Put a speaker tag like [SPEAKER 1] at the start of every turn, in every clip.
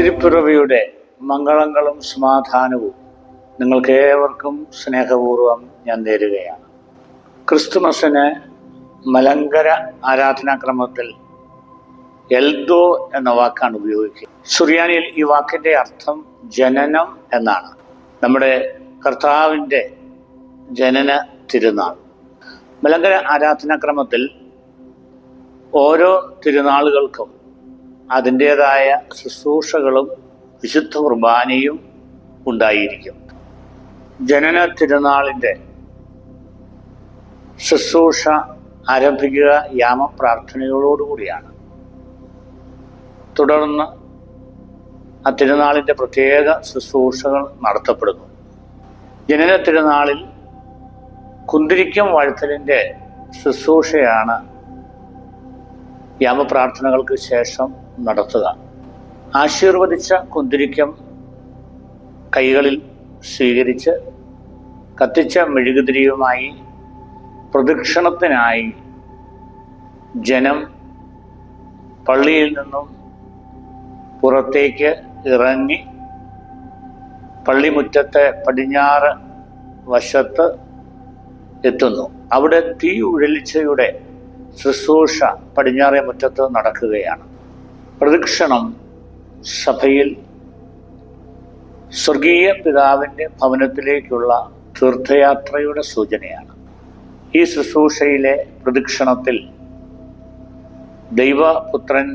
[SPEAKER 1] തിരുപ്പിറവിയുടെ മംഗളങ്ങളും സമാധാനവും നിങ്ങൾക്കേവർക്കും സ്നേഹപൂർവ്വം ഞാൻ നേരുകയാണ്. ക്രിസ്തുമസിന് മലങ്കര ആരാധനാക്രമത്തിൽ എൽദോ എന്ന വാക്കാണ് ഉപയോഗിക്കുക. സുറിയാനിയിൽ ഈ വാക്കിന്റെ അർത്ഥം ജനനം എന്നാണ്. നമ്മുടെ കർത്താവിൻ്റെ ജനന തിരുനാൾ. മലങ്കര ആരാധനാക്രമത്തിൽ ഓരോ തിരുനാളുകൾക്കും അതിൻ്റെതായ ശുശ്രൂഷകളും വിശുദ്ധ കുർബാനയും ഉണ്ടായിരിക്കും. ജനന തിരുനാളിൻ്റെ ശുശ്രൂഷ ആരംഭിക്കുക യാമപ്രാർത്ഥനയോടുകൂടിയാണ്. തുടർന്ന് ആ തിരുനാളിൻ്റെ പ്രത്യേക ശുശ്രൂഷകൾ നടത്തപ്പെടുന്നു. ജനന തിരുനാളിൽ കുന്തിരിക്കം വാഴ്ത്തലിൻ്റെ ശുശ്രൂഷയാണ് യാമപ്രാർത്ഥനകൾക്ക് ശേഷം നടത്തുക. ആശീർവദിച്ച കുന്തിരിക്കം കൈകളിൽ സ്വീകരിച്ച് കത്തിച്ച മെഴുകുതിരിയുമായി പ്രദക്ഷിണത്തിനായി ജനം പള്ളിയിൽ നിന്നും പുറത്തേക്ക് ഇറങ്ങി പള്ളിമുറ്റത്തെ പടിഞ്ഞാറ് വശത്ത് എത്തുന്നു. അവിടെ തീ ഉഴലിച്ചയുടെ ശുശ്രൂഷ പടിഞ്ഞാറേ മുറ്റത്ത് നടക്കുകയാണ്. പ്രദക്ഷിണം സഭയിൽ സ്വർഗീയ പിതാവിൻ്റെ ഭവനത്തിലേക്കുള്ള തീർത്ഥയാത്രയുടെ സൂചനയാണ്. ഈ ശുശ്രൂഷയിലെ പ്രദക്ഷിണത്തിൽ ദൈവപുത്രൻ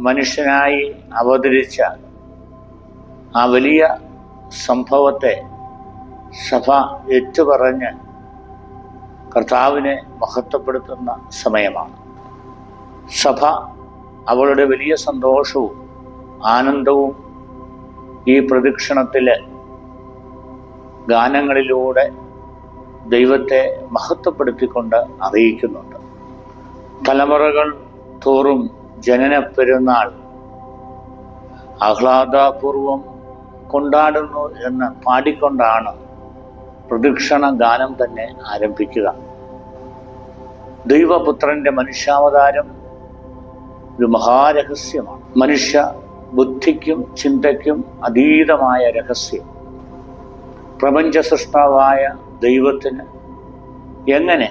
[SPEAKER 1] മനുഷ്യനായി അവതരിച്ച ആ വലിയ സംഭവത്തെ സഭ ഏറ്റുപറഞ്ഞ് കർത്താവിനെ മഹത്വപ്പെടുത്തുന്ന സമയമാണ്. സഭ അവളുടെ വലിയ സന്തോഷവും ആനന്ദവും ഈ പ്രദക്ഷിണത്തിലെ ഗാനങ്ങളിലൂടെ ദൈവത്തെ മഹത്വപ്പെടുത്തിക്കൊണ്ട് അറിയിക്കുന്നുണ്ട്. തലമുറകൾ തോറും ജനന പെരുന്നാൾ ആഹ്ലാദപൂർവം കൊണ്ടാടുന്നു എന്ന് പാടിക്കൊണ്ടാണ് പ്രദക്ഷിണ ഗാനം തന്നെ ആരംഭിക്കുക. ദൈവപുത്രന്റെ മനുഷ്യാവതാരം ഒരു മഹാരഹസ്യമാണ്. മനുഷ്യ ബുദ്ധിക്കും ചിന്തയ്ക്കും അതീതമായ രഹസ്യം. പ്രപഞ്ച സൃഷ്ടാവായ ദൈവത്തിന് എങ്ങനെ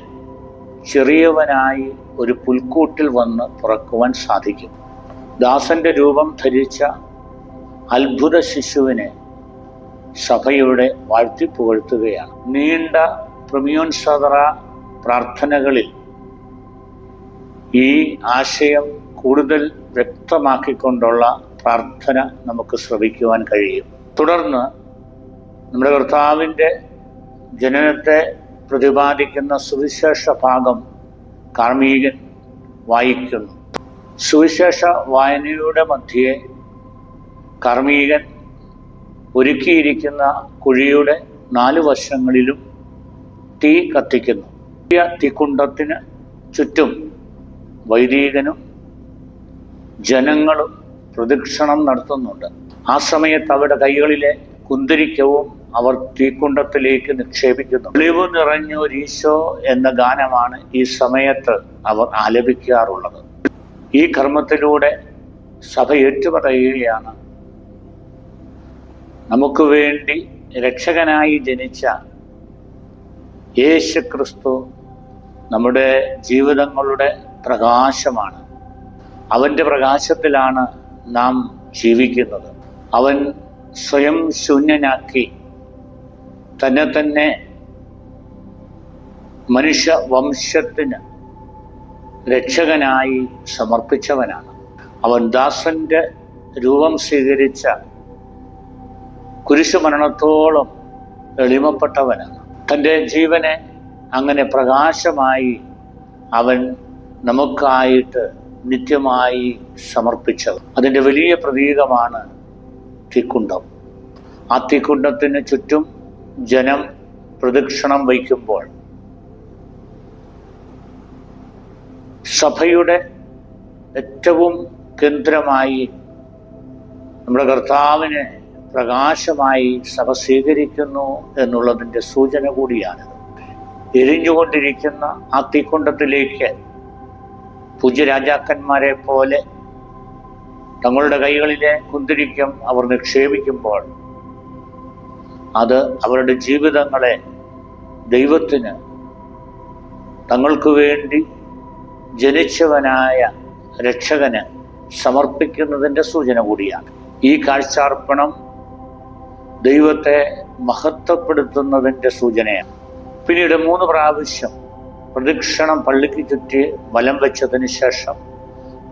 [SPEAKER 1] ചെറിയവനായി ഒരു പുൽക്കൂട്ടിൽ വന്ന് പിറക്കുവാൻ സാധിക്കും? ദാസന്റെ രൂപം ധരിച്ച അത്ഭുത ശിശുവിനെ സഭയുടെ വാഴ്ത്തി പുകഴ്ത്തുകയാണ്. നീണ്ട പ്രമിയോൻസദറ പ്രാർത്ഥനകളിൽ ഈ ആശയം കൂടുതൽ വ്യക്തമാക്കിക്കൊണ്ടുള്ള പ്രാർത്ഥന നമുക്ക് ശ്രവിക്കുവാൻ കഴിയും. തുടർന്ന് നമ്മുടെ കർത്താവിൻ്റെ ജനനത്തെ പ്രതിപാദിക്കുന്ന സുവിശേഷ ഭാഗം കാർമീകൻ വായിക്കുന്നു. സുവിശേഷ വായനയുടെ മധ്യേ കാർമീകൻ ഒരുക്കിയിരിക്കുന്ന കുഴിയുടെ 4 വശങ്ങളിലും തീ കത്തിക്കുന്നു. തീക്കുണ്ടത്തിന് ചുറ്റും വൈദികനും ജനങ്ങളും പ്രദക്ഷിണം നടത്തുന്നുണ്ട്. ആ സമയത്ത് അവരുടെ കൈകളിലെ കുന്തിരിക്കവും അവർ തീക്കുണ്ടത്തിലേക്ക് നിക്ഷേപിക്കുന്നു. ഒളിവ് നിറഞ്ഞൊരീശോ എന്ന ഗാനമാണ് ഈ സമയത്ത് അവർ ആലപിക്കാറുള്ളത്. ഈ കർമ്മത്തിലൂടെ സഭ ഏറ്റുപറയുകയാണ്, നമുക്ക് വേണ്ടി രക്ഷകനായി ജനിച്ച യേശുക്രിസ്തു നമ്മുടെ ജീവിതങ്ങളുടെ പ്രകാശമാണ്. അവൻ്റെ പ്രകാശത്തിലാണ് നാം ജീവിക്കുന്നത്. അവൻ സ്വയം ശൂന്യനാക്കി തന്നെ മനുഷ്യവംശത്തിന് രക്ഷകനായി സമർപ്പിച്ചവനാണ്. അവൻ ദാസന്റെ രൂപം സ്വീകരിച്ച കുരിശുമരണത്തോളം എളിമപ്പെട്ടവനാണ്. തൻ്റെ ജീവനെ അങ്ങനെ പ്രകാശമായി അവൻ നമുക്കായിട്ട് നിത്യമായി സമർപ്പിച്ചവൻ. അതിൻ്റെ വലിയ പ്രതീകമാണ് തീക്കുണ്ടം. ആ തീക്കുണ്ടത്തിന് ചുറ്റും ജനം പ്രദക്ഷിണം വയ്ക്കുമ്പോൾ സഭയുടെ ഏറ്റവും കേന്ദ്രമായി നമ്മുടെ കർത്താവിനെ പ്രകാശമായി സഭ സ്വീകരിക്കുന്നു എന്നുള്ളതിൻ്റെ സൂചന കൂടിയാണിത്. എരിഞ്ഞുകൊണ്ടിരിക്കുന്ന ആ തീക്കുണ്ടത്തിലേക്ക് പൂജ്യരാജാക്കന്മാരെ പോലെ തങ്ങളുടെ കൈകളിലെ കുന്തിരിക്കം അവർ നിക്ഷേപിക്കുമ്പോൾ അത് അവരുടെ ജീവിതങ്ങളെ ദൈവത്തിന്, തങ്ങൾക്ക് വേണ്ടി ജനിച്ചവനായ രക്ഷകന് സമർപ്പിക്കുന്നതിൻ്റെ സൂചന കൂടിയാണ്. ഈ കാഴ്ചാർപ്പണം ദൈവത്തെ മഹത്വപ്പെടുത്തുന്നതിൻ്റെ സൂചനയാണ്. പിന്നീട് 3 പ്രാവശ്യം പ്രദക്ഷിണം പള്ളിക്ക് ചുറ്റി വലം വെച്ചതിന് ശേഷം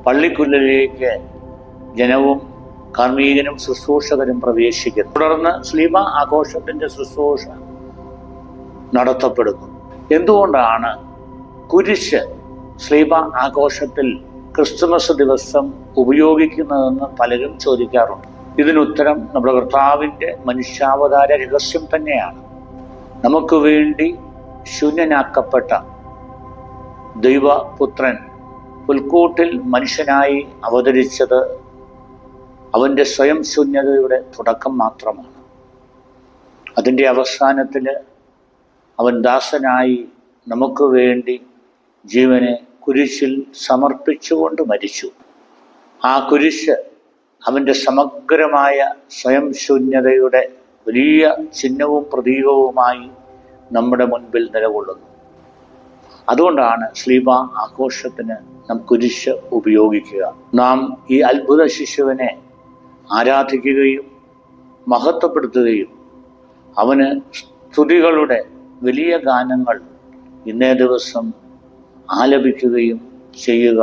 [SPEAKER 1] പള്ളിക്കുള്ളിലേക്ക് ജനവും കാർമ്മികനും ശുശ്രൂഷകരും പ്രവേശിക്കുന്നു. തുടർന്ന് സ്ലീബ ആഘോഷത്തിന്റെ ശുശ്രൂഷ നടത്തപ്പെടുന്നു. എന്തുകൊണ്ടാണ് കുരിശ് സ്ലീബ ആഘോഷത്തിൽ ക്രിസ്തുമസ് ദിവസം ഉപയോഗിക്കുന്നതെന്ന് പലരും ചോദിക്കാറുണ്ട്. ഇതിനുത്തരം നമ്മുടെ കർത്താവിൻ്റെ മനുഷ്യാവതാര രഹസ്യം തന്നെയാണ്. നമുക്ക് വേണ്ടി ശൂന്യനാക്കപ്പെട്ട ദൈവപുത്രൻ പുൽക്കൂട്ടിൽ മനുഷ്യനായി അവതരിച്ചത് അവൻ്റെ സ്വയം ശൂന്യതയുടെ തുടക്കം മാത്രമാണ്. അതിൻ്റെ അവസാനത്തിൽ അവൻ ദാസനായി നമുക്ക് വേണ്ടി ജീവനെ കുരിശിൽ സമർപ്പിച്ചുകൊണ്ട് മരിച്ചു. ആ കുരിശ് അവൻ്റെ സമഗ്രമായ സ്വയം ശൂന്യതയുടെ വലിയ ചിഹ്നവും പ്രതീകവുമായി നമ്മുടെ മുൻപിൽ നിലകൊള്ളുന്നു. അതുകൊണ്ടാണ് സ്ലീബ ആഘോഷത്തിന് നാം കുരിശ് ഉപയോഗിക്കുക. നാം ഈ അത്ഭുത ശിശുവിനെ ആരാധിക്കുകയും മഹത്വപ്പെടുത്തുകയും അവന് സ്തുതികളുടെ വലിയ ഗാനങ്ങൾ ഇന്നേ ദിവസം ആലപിക്കുകയും ചെയ്യുക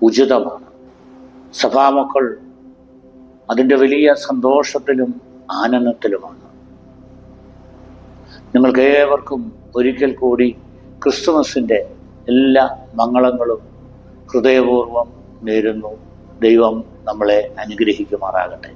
[SPEAKER 1] ഉചിതമാണ്. സഭാമക്കൾ അതിൻ്റെ വലിയ സന്തോഷത്തിലും ആനന്ദത്തിലുമാണ്. നിങ്ങൾക്ക് ഏവർക്കും ഒരിക്കൽ കൂടി ക്രിസ്തുമസിൻ്റെ എല്ലാ മംഗളങ്ങളും ഹൃദയപൂർവ്വം നേരുന്നു. ദൈവം നമ്മളെ അനുഗ്രഹിക്കുമാറാകട്ടെ.